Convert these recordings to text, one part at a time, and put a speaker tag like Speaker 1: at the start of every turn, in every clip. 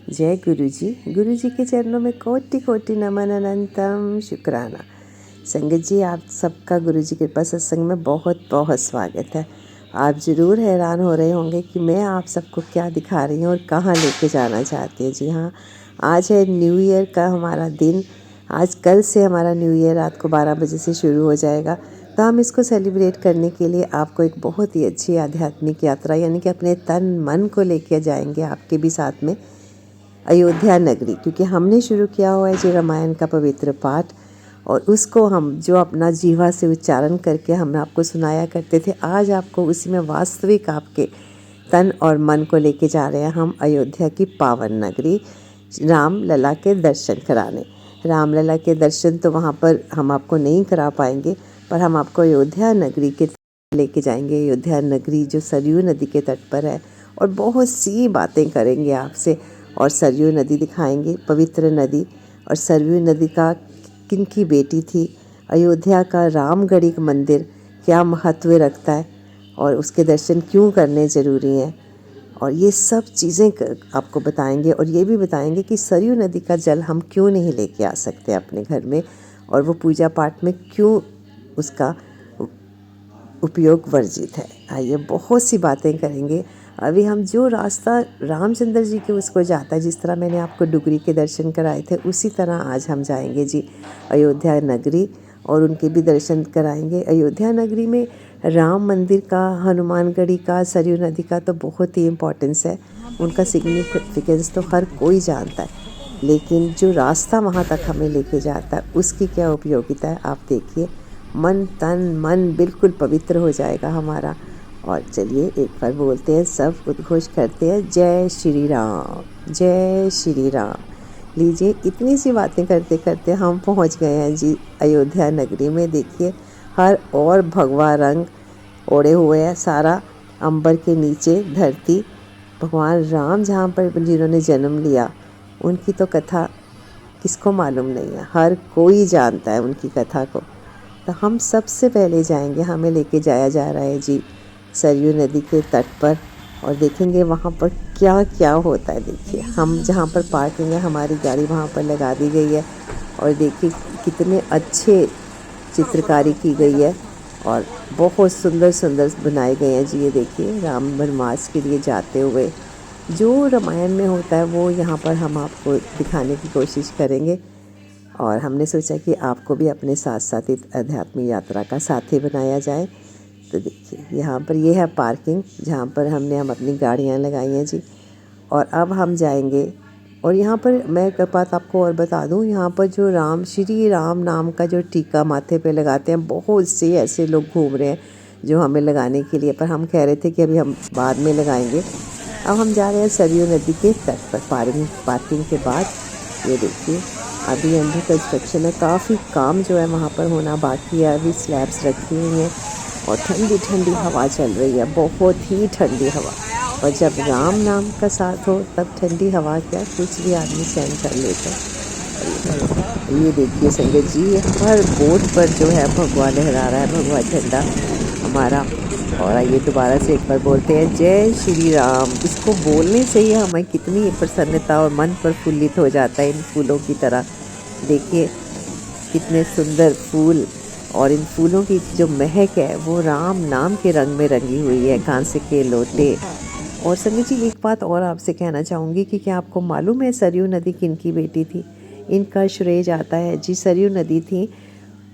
Speaker 1: जय गुरु जी के चरणों में कोटि कोटि नमन अनंतम शुक्राना। संगत जी, आप सबका गुरु जी कृपा सत्संग में बहुत बहुत स्वागत है। आप ज़रूर हैरान हो रहे होंगे कि मैं आप सबको क्या दिखा रही हूँ और कहाँ लेके जाना चाहती हूँ। जी हाँ, आज है न्यू ईयर का हमारा दिन। आज कल से हमारा न्यू ईयर रात को 12 बजे से शुरू हो जाएगा। तो हम इसको सेलिब्रेट करने के लिए आपको एक बहुत ही अच्छी आध्यात्मिक यात्रा यानी कि अपने तन मन को लेके जाएंगे, आपके भी साथ में, अयोध्या नगरी। क्योंकि हमने शुरू किया हुआ है जी रामायण का पवित्र पाठ, और उसको हम जो अपना जीवा से उच्चारण करके हम आपको सुनाया करते थे, आज आपको उसी में वास्तविक आपके तन और मन को लेके जा रहे हैं हम अयोध्या की पावन नगरी, राम लला के दर्शन कराने। राम लला के दर्शन तो वहाँ पर हम आपको नहीं करा पाएंगे, पर हम आपको अयोध्या नगरी के लेके जाएंगे। अयोध्या नगरी जो सरयू नदी के तट पर है, और बहुत सी बातें करेंगे आपसे और सरयू नदी दिखाएंगे, पवित्र नदी। और सरयू नदी का किनकी बेटी थी, अयोध्या का रामगढ़ी मंदिर क्या महत्व रखता है और उसके दर्शन क्यों करने ज़रूरी हैं, और ये सब चीज़ें आपको बताएंगे। और ये भी बताएंगे कि सरयू नदी का जल हम क्यों नहीं लेके आ सकते अपने घर में, और वो पूजा पाठ में क्यों उसका उपयोग वर्जित है। आइए, बहुत सी बातें करेंगे। अभी हम जो रास्ता रामचंद्र जी के उसको जाता है, जिस तरह मैंने आपको डुगरी के दर्शन कराए थे, उसी तरह आज हम जाएंगे जी अयोध्या नगरी, और उनके भी दर्शन कराएंगे। अयोध्या नगरी में राम मंदिर का, हनुमानगढ़ी का, सरयू नदी का तो बहुत ही इम्पोर्टेंस है। उनका सिग्निफिकेंस तो हर कोई जानता है, लेकिन जो रास्ता वहाँ तक हमें लेके जाता है उसकी क्या उपयोगिता है, आप देखिए। मन तन मन बिल्कुल पवित्र हो जाएगा हमारा। और चलिए एक बार बोलते हैं, सब उद्घोष करते हैं, जय श्री राम, जय श्री राम। लीजिए, इतनी सी बातें करते करते हम पहुंच गए हैं जी अयोध्या नगरी में। देखिए, हर और भगवा रंग ओढ़े हुए है, सारा अंबर के नीचे धरती। भगवान राम जहाँ पर जिन्होंने जन्म लिया, उनकी तो कथा किसको मालूम नहीं है, हर कोई जानता है उनकी कथा को। तो हम सबसे पहले जाएंगे, हमें लेके जाया जा रहा है जी सरयू नदी के तट पर, और देखेंगे वहाँ पर क्या क्या होता है। देखिए, हम जहाँ पर पार्किंग है, हमारी गाड़ी वहाँ पर लगा दी गई है, और देखिए कितने अच्छे चित्रकारी की गई है, और बहुत सुंदर सुंदर बनाए गए हैं जी। ये देखिए, राम वनवास के लिए जाते हुए जो रामायण में होता है वो यहाँ पर हम आपको दिखाने की कोशिश करेंगे। और हमने सोचा कि आपको भी अपने साथ साथ इस आध्यात्मिक यात्रा का साथी बनाया जाए। तो देखिए, यहाँ पर ये है पार्किंग, जहाँ पर हम अपनी गाड़ियाँ लगाई हैं जी। और अब हम जाएंगे, और यहाँ पर मैं एक बात आपको और बता दूँ, यहाँ पर जो राम श्री राम नाम का जो टीका माथे पे लगाते हैं, बहुत से ऐसे लोग घूम रहे हैं जो हमें लगाने के लिए, पर हम कह रहे थे कि अभी हम बाद में लगाएंगे। अब हम जा रहे हैं सरयू नदी के तट पर। पार्किंग के बाद ये देखिए, अभी अंडर कंस्ट्रक्शन है, काफ़ी काम जो है वहाँ पर होना बाकी है। अभी स्लैब्स रखी हुई हैं, और ठंडी ठंडी हवा चल रही है, बहुत ही ठंडी हवा। और जब राम नाम का साथ हो तब ठंडी हवा क्या, कुछ भी आदमी सहन कर लेता है। ये देखिए संगत जी, हर बोट पर जो है भगवा लहरा रहा है, भगवा झंडा हमारा। और आइए दोबारा से एक बार बोलते हैं, जय श्री राम। इसको बोलने से ही हमें कितनी प्रसन्नता और मन प्रफुल्लित हो जाता है इन फूलों की तरह। देखिए कितने सुंदर फूल, और इन फूलों की जो महक है वो राम नाम के रंग में रंगी हुई है, कांसे के लोटे। और संगत जी, एक बात और आपसे कहना चाहूँगी कि क्या आपको मालूम है सरयू नदी किनकी बेटी थी? इनका श्रेय जाता है जी, सरयू नदी थी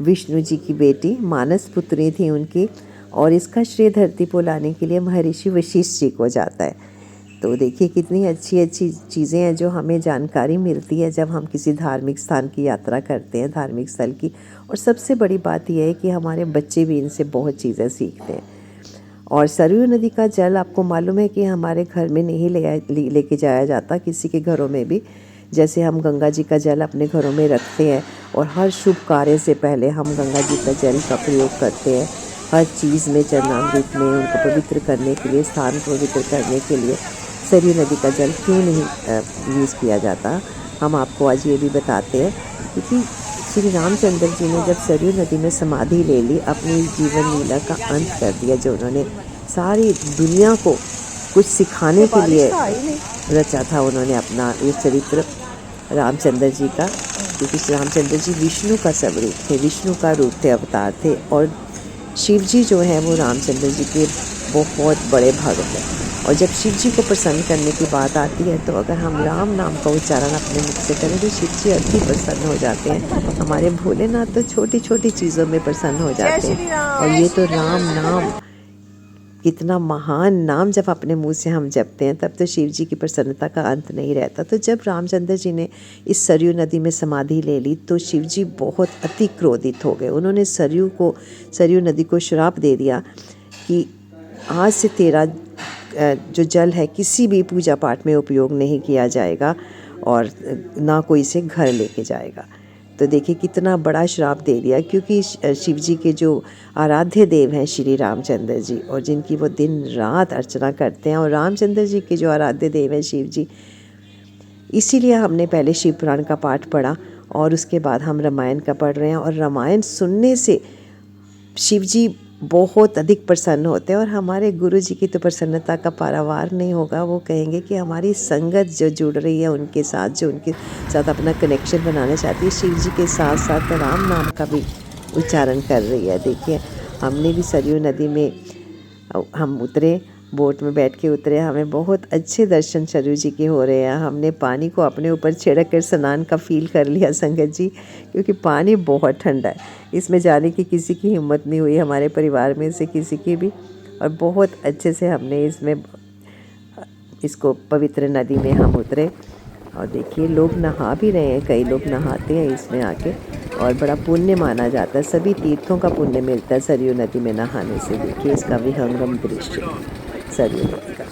Speaker 1: विष्णु जी की बेटी, मानस पुत्री थी उनकी, और इसका श्रेय धरती पर लाने के लिए महर्षि वशिष्ठ जी को जाता है। तो देखिए कितनी अच्छी अच्छी चीज़ें हैं जो हमें जानकारी मिलती है जब हम किसी धार्मिक स्थान की यात्रा करते हैं, धार्मिक स्थल की। और सबसे बड़ी बात यह है कि हमारे बच्चे भी इनसे बहुत चीज़ें सीखते हैं। और सरयू नदी का जल आपको मालूम है कि हमारे घर में नहीं लेके जाया जाता, किसी के घरों में भी। जैसे हम गंगा जी का जल अपने घरों में रखते हैं, और हर शुभ कार्य से पहले हम गंगा जी का जल का प्रयोग करते हैं, हर चीज़ में, चरणामृत में, उनको पवित्र करने के लिए, स्थान को पवित्र करने के लिए सरयू नदी का जल क्यों नहीं यूज़ किया जाता, हम आपको आज ये भी बताते हैं। क्योंकि श्री रामचंद्र जी ने जब सरयू नदी में समाधि ले ली, अपनी जीवन लीला का अंत कर दिया, जो उन्होंने सारी दुनिया को कुछ सिखाने के लिए रचा था उन्होंने अपना ये चरित्र रामचंद्र जी का, क्योंकि रामचंद्र जी विष्णु का स्वरूप थे, विष्णु का रूप थे, अवतार थे। और शिव जी जो हैं वो रामचंद्र जी के बहुत बड़े भक्त हैं। और जब शिव जी को प्रसन्न करने की बात आती है तो अगर हम राम नाम का उच्चारण अपने मुख से करें तो शिव जी अति प्रसन्न हो जाते हैं। हमारे भोलेनाथ तो छोटी छोटी चीज़ों में प्रसन्न हो जाते हैं। और ये तो राम नाम, कितना महान नाम जब अपने मुंह से हम जपते हैं तब तो शिव जी की प्रसन्नता का अंत नहीं रहता। तो जब रामचंद्र जी ने इस सरयू नदी में समाधि ले ली तो शिव जी बहुत अति क्रोधित हो गए। उन्होंने सरयू नदी को श्राप दे दिया कि आज से तेरा जो जल है किसी भी पूजा पाठ में उपयोग नहीं किया जाएगा और ना कोई इसे घर लेके जाएगा। तो देखिए कितना बड़ा श्राप दे दिया, क्योंकि शिव जी के जो आराध्य देव हैं श्री रामचंद्र जी, और जिनकी वो दिन रात अर्चना करते हैं, और रामचंद्र जी के जो आराध्य देव हैं शिव जी, इसीलिए हमने पहले शिव पुराण का पाठ पढ़ा और उसके बाद हम रामायण का पढ़ रहे हैं। और रामायण सुनने से शिव जी बहुत अधिक प्रसन्न होते हैं, और हमारे गुरु जी की तो प्रसन्नता का पारावार नहीं होगा। वो कहेंगे कि हमारी संगत जो जुड़ रही है उनके साथ, जो उनके साथ अपना कनेक्शन बनाना चाहती है, शिव जी के साथ साथ राम नाम का भी उच्चारण कर रही है। देखिए हमने भी सरयू नदी में हम उतरे, बोट में बैठ के उतरे, हमें बहुत अच्छे दर्शन सरयू जी के हो रहे हैं। हमने पानी को अपने ऊपर छिड़क कर स्नान का फील कर लिया संगत जी, क्योंकि पानी बहुत ठंडा है। इसमें जाने की किसी की हिम्मत नहीं हुई, हमारे परिवार में से किसी की भी। और बहुत अच्छे से हमने इसको पवित्र नदी में हम उतरे। और देखिए लोग नहा भी रहे हैं, कई लोग नहाते हैं इसमें आके, और बड़ा पुण्य माना जाता है। सभी तीर्थों का पुण्य मिलता है सरयू नदी में नहाने से। देखिए इसका विहंगम दृश्य सरयू नदी का।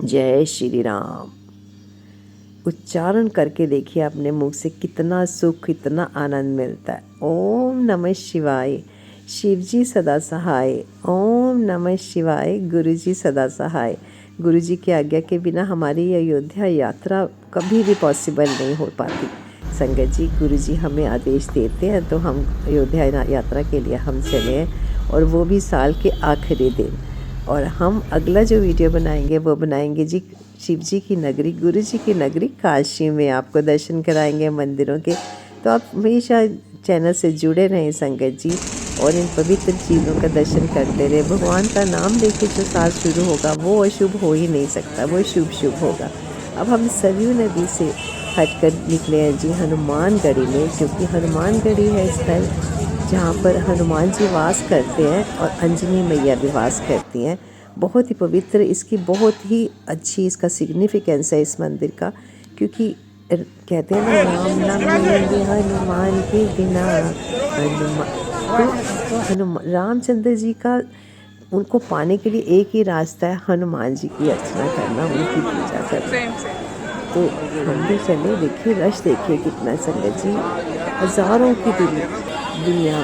Speaker 1: जय श्री राम उच्चारण करके देखिए अपने मुख से, कितना सुख, कितना आनंद मिलता है। ओम नमः शिवाय, शिव जी सदा सहाय। ओम नमः शिवाय, गुरु जी सदा सहाय। गुरु जी की आज्ञा के बिना हमारी अयोध्या यात्रा कभी भी पॉसिबल नहीं हो पाती। संगत जी, गुरु जी हमें आदेश देते हैं तो हम अयोध्या यात्रा के लिए हम चले हैं, और वो भी साल के आखिरी दिन। और हम अगला जो वीडियो बनाएंगे वो बनाएंगे जी शिव जी की नगरी, गुरु जी की नगरी काशी में। आपको दर्शन कराएंगे मंदिरों के। तो आप हमेशा चैनल से जुड़े रहें संगत जी, और इन पवित्र चीज़ों का दर्शन करते रहे। भगवान का नाम लेके जो साल शुरू होगा वो अशुभ हो ही नहीं सकता, वो शुभ शुभ होगा। अब हम सरयू नदी से हटकर निकले हैं जी हनुमानगढ़ी में, क्योंकि हनुमानगढ़ी है स्थल जहाँ पर हनुमान जी वास करते हैं और अंजनी मैया भी वास करती हैं। बहुत ही पवित्र, इसकी बहुत ही अच्छी इसका सिग्निफिकेंस है इस मंदिर का, क्योंकि कहते हैं ना राम नाम लेंगे हनुमान के बिना। हनुमान रामचंद्र जी का, उनको पाने के लिए एक ही रास्ता है, हनुमान जी की अर्चना करना, उनकी पूजा करना। तो हम भी चले। देखिए रश देखिए कितना संगत जी, हज़ारों की दुनिया,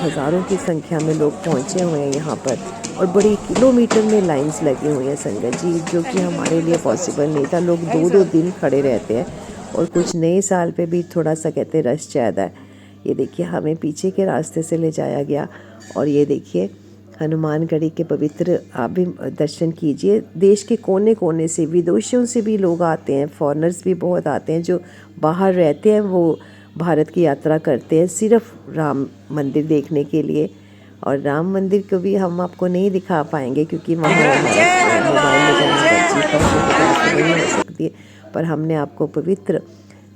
Speaker 1: हज़ारों की संख्या में लोग पहुँचे हुए हैं यहाँ पर, और बड़ी किलोमीटर में लाइंस लगी हुई हैं संगत जी, जो कि हमारे लिए पॉसिबल नहीं था। लोग 2-2 दिन खड़े रहते हैं, और कुछ नए साल पे भी थोड़ा सा कहते रश ज़्यादा है। ये देखिए हमें पीछे के रास्ते से ले जाया गया, और ये देखिए हनुमानगढ़ी के पवित्र आप भी दर्शन कीजिए। देश के कोने कोने से, विदेशों से भी लोग आते हैं, फॉरेनर्स भी बहुत आते हैं, जो बाहर रहते हैं वो भारत की यात्रा करते हैं सिर्फ राम मंदिर देखने के लिए। और राम मंदिर को भी हम आपको नहीं दिखा पाएंगे, क्योंकि वहाँ मोबाइल में जाना नहीं हो सकती है, पर हमने आपको पवित्र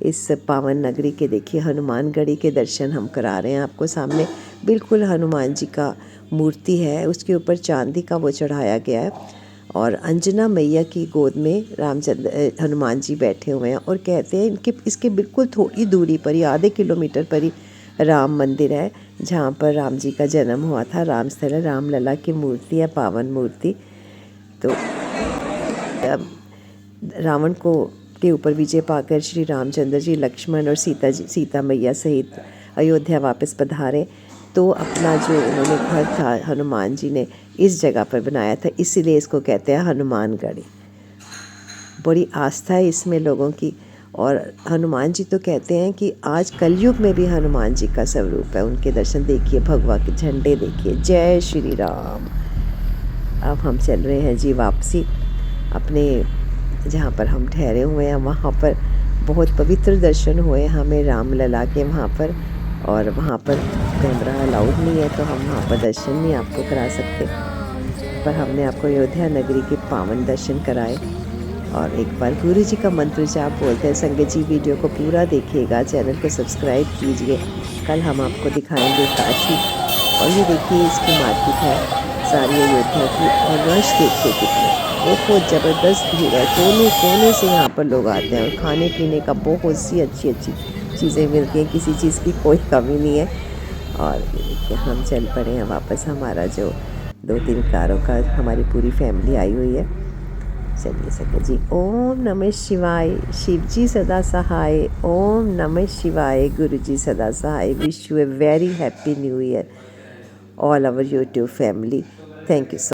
Speaker 1: इस पावन नगरी के देखिए हनुमानगढ़ी के दर्शन हम करा रहे हैं आपको। सामने बिल्कुल हनुमान जी का मूर्ति है, उसके ऊपर चांदी का वो चढ़ाया गया है, और अंजना मैया की गोद में हनुमान जी बैठे हुए हैं। और कहते हैं इसके बिल्कुल थोड़ी दूरी पर ही, आधे किलोमीटर पर ही राम मंदिर है, जहाँ पर राम जी का जन्म हुआ था। राम स्थल, रामलला की मूर्ति है, पावन मूर्ति। तो रावण के ऊपर विजय पाकर श्री रामचंद्र जी, लक्ष्मण और सीता मैया सहित अयोध्या वापस पधारे। तो अपना जो उन्होंने घर था हनुमान जी ने इस जगह पर बनाया था, इसीलिए इसको कहते हैं हनुमानगढ़ी। बड़ी आस्था है इसमें लोगों की। और हनुमान जी तो कहते हैं कि आज कलयुग में भी हनुमान जी का स्वरूप है। उनके दर्शन देखिए, भगवा के झंडे देखिए। जय श्री राम। अब हम चल रहे हैं जी वापसी। अपने जहाँ पर हम ठहरे हुए हैं वहाँ पर बहुत पवित्र दर्शन हुए हमें रामलला के वहाँ पर। और वहाँ पर कैमरा अलाउड नहीं है तो हम वहाँ पर दर्शन नहीं आपको करा सकते, पर हमने आपको अयोध्या नगरी के पावन दर्शन कराए। और एक बार गुरु जी का मंत्र जाप बोलते हैं। संगत जी वीडियो को पूरा देखिएगा, चैनल को सब्सक्राइब कीजिए। कल हम आपको दिखाएंगे काशी। और ये देखिए इसकी मार्केट है सारी अयोध्या की, और रश देखिए कितने, बहुत ज़बरदस्त भीड़ है। कोने कोने से यहाँ पर लोग आते हैं और खाने पीने का बहुत सी अच्छी अच्छी चीज़ें मिलती हैं, किसी चीज़ की कोई कमी नहीं है। और ये देखिए हम चल पड़े हैं वापस, हमारा जो 2-3 कारों का हमारी पूरी फैमिली आई हुई है। चलिए संगत जी, ओम नमः शिवाय। शिव जी सदा सहाय। ओम नमः शिवाय। गुरु जी सदा सहाय। Wish you a very happy new year all our YouTube family. Thank you so